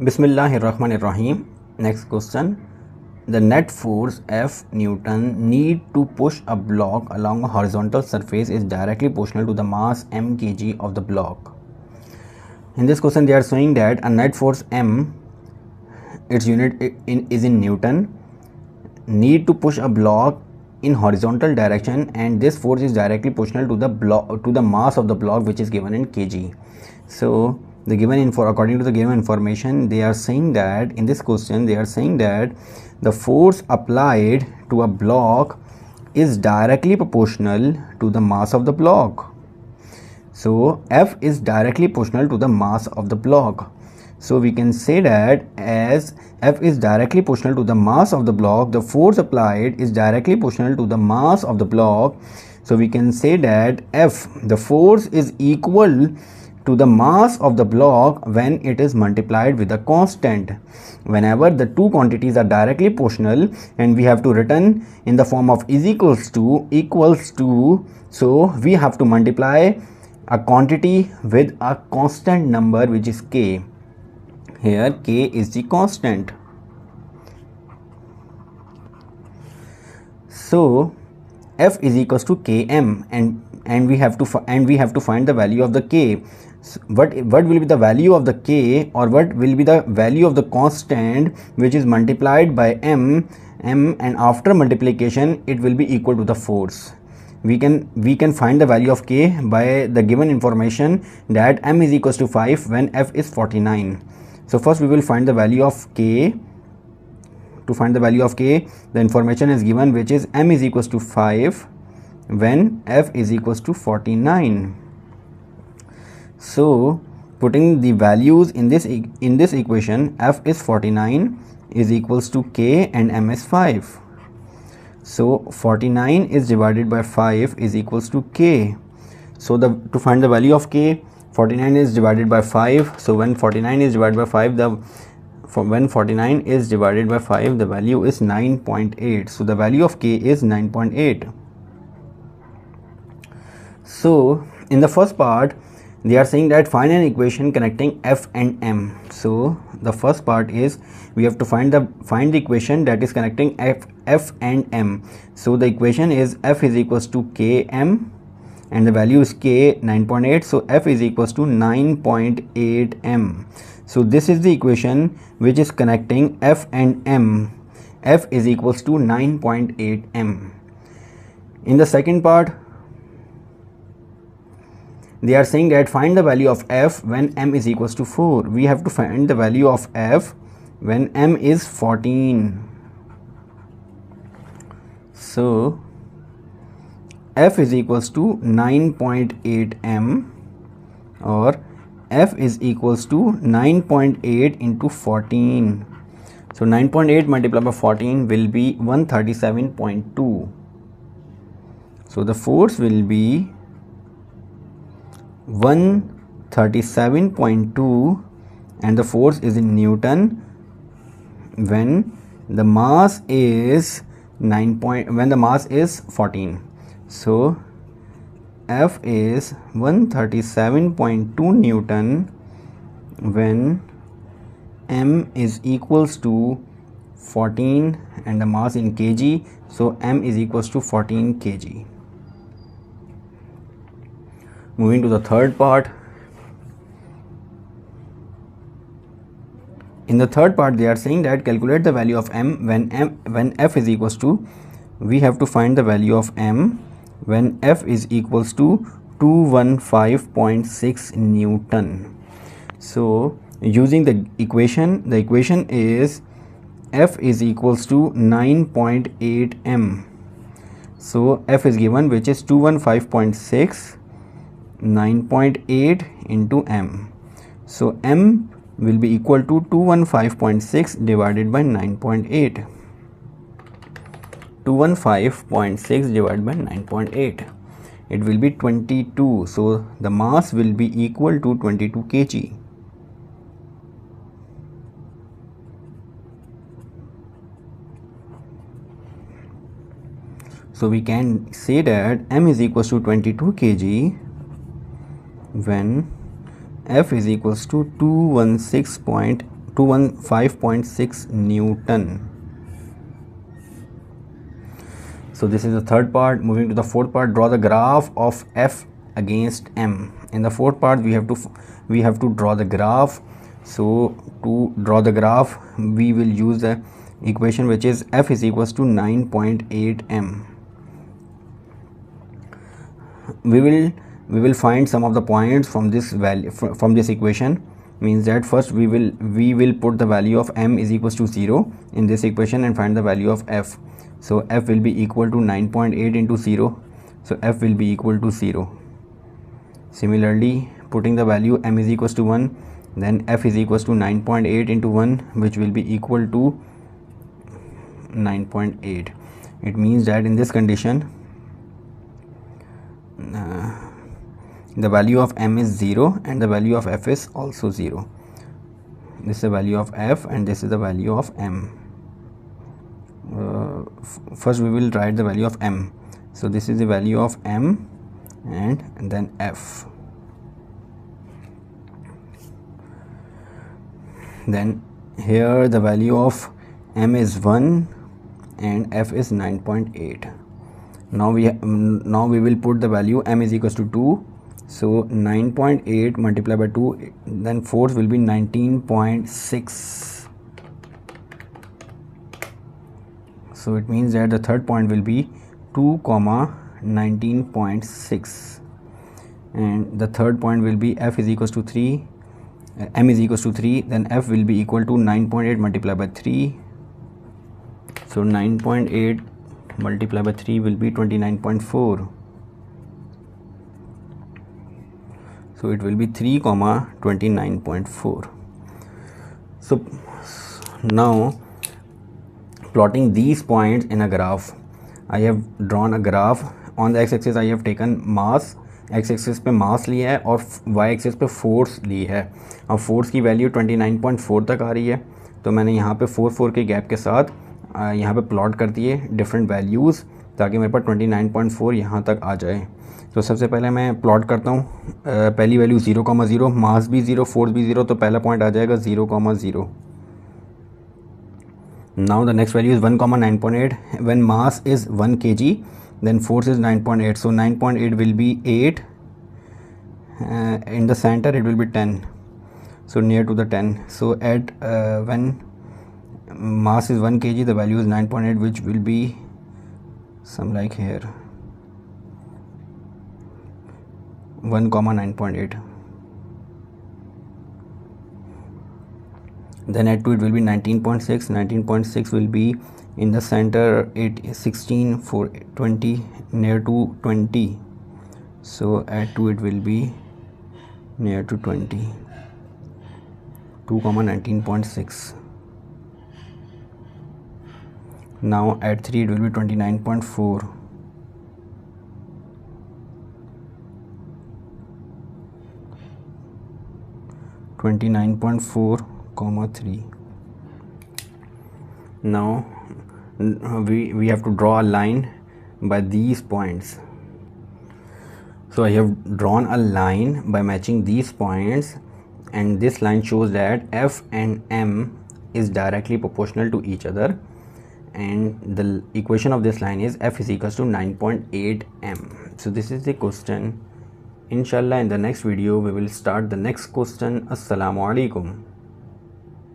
Bismillahirrahmanirrahim. Next question. The net force F Newton need to push a block along a horizontal surface is directly proportional to the mass m kg of the block. In this question they are showing that a net force m, its unit is in Newton, need to push a block in horizontal direction, and this force is directly proportional to the mass of the block, which is given in kg. So according to the given information, they are saying that in this question they are saying that the force applied to a block is directly proportional to the mass of the block. So F is directly proportional to the mass of the block. So we can say that as F is directly proportional to the mass of the block, the force applied is directly proportional to the mass of the block. So we can say that F, the force, is equal to the mass of the block when it is multiplied with a constant. Whenever the two quantities are directly proportional and we have to written in the form of is equals to, so we have to multiply a quantity with a constant number, which is k. Here k is the constant. So F is equals to km, and we have to find the value of the k. So what will be the value of the k, or what will be the value of the constant which is multiplied by m, and after multiplication it will be equal to the force. We can find the value of k by the given information that m is equals to 5 when F is 49. So first we will find the value of k. To find the value of k, the information is given, which is m is equals to 5 when F is equals to 49. So putting the values in this equation, F is 49 is equals to k and m is 5. So 49 is divided by 5 is equals to k. So to find the value of k, 49 is divided by 5. So when 49 is divided by 5, the value is 9.8. So the value of k is 9.8. So in the first part they are saying that find an equation connecting F and M. So the first part is we have to find the equation that is connecting F and M. So the equation is F is equals to km and the value is k, 9.8. so F is equals to 9.8 m. So this is the equation which is connecting F and M. F is equals to 9.8 m. In the second part they are saying that find the value of F when m is equals to 4. We have to find the value of F when m is 14. So F is equals to 9.8 m, or F is equals to 9.8 into 14. So 9.8 multiplied by 14 will be 137.2. So the force will be 137.2, and the force is in Newton when the mass is 14. So F is 137.2 Newton when m is equals to 14 and the mass in kg. So m is equals to 14 kg. Moving to the third part. In the third part they are saying that calculate the value of m when F is equals to, we have to find the value of m when F is equals to 215.6 Newton. So using the equation is F is equals to 9.8 m. So F is given, which is 215.6, 9.8 into m. So m will be equal to 215.6 divided by 9.8. 215.6 divided by 9.8, it will be 22. So the mass will be equal to 22 kg. So we can say that m is equals to 22 kg when F is equals to 216.6 215.6 Newton. So this is the third part. Moving to the fourth part, draw the graph of f against m. In the fourth part we have to draw the graph. So to draw the graph we will use the equation which is f is equals to 9.8 m. We will find some of the points from this value from this equation. Means that first we will put the value of m is equals to 0 in this equation and find the value of f. So f will be equal to 9.8 into 0, so f will be equal to 0. Similarly, putting the value m is equals to 1, then f is equals to 9.8 into 1, which will be equal to 9.8. It means that in this condition the value of m is 0 and the value of f is also 0. This is the value of f and this is the value of m. First we will write the value of m. So this is the value of m and then f. Then here the value of m is 1 and f is 9.8. Now we will put the value m is equals to 2. So 9.8 multiplied by 2, then fourth will be 19.6. So it means that the third point will be 2 comma 19.6, and the third point will be f is equals to 3, m is equals to 3, then f will be equal to 9.8 multiplied by 3. So 9.8 multiplied by 3 will be 29.4. So it will be 3 comma 29.4. So now plotting these points in a graph, I have drawn a graph. On the x-axis I have taken mass, x-axis पे मास लिया है और y-axis पे force ली है. अब force की value 29.4 तक आ रही है, तो मैंने यहाँ पे 4 के गैप के साथ यहाँ पे प्लॉट कर दिए डिफरेंट वैल्यूज़ ताकि मेरे पास 29.4 यहाँ तक आ जाए. तो सबसे पहले मैं प्लॉट करता हूँ. पहली वैल्यू 0,0, मास भी 0, फोर्स भी 0, तो पहला पॉइंट आ जाएगा 0,0. Now the next value is 1,9.8. When mass is 1 kg, then force is 9.8. So 9.8 will be 8. In the center it will be 10. So near to the 10. So at when mass is 1 kg, the value is 9.8, which will be some like here 1,9.8. Then add to it will be 19.6. 19.6 will be in the center 16 for 20 near to 20. So add to it will be near to 20. 2,19.6. Now add 3, it will be 29.4. 29.4, 3. Now we have to draw a line by these points. So I have drawn a line by matching these points, and this line shows that f and m is directly proportional to each other, and the equation of this line is f is equals to 9.8 m. So this is the question. Inshallah, in the next video we will start the next question. Assalamu alaikum.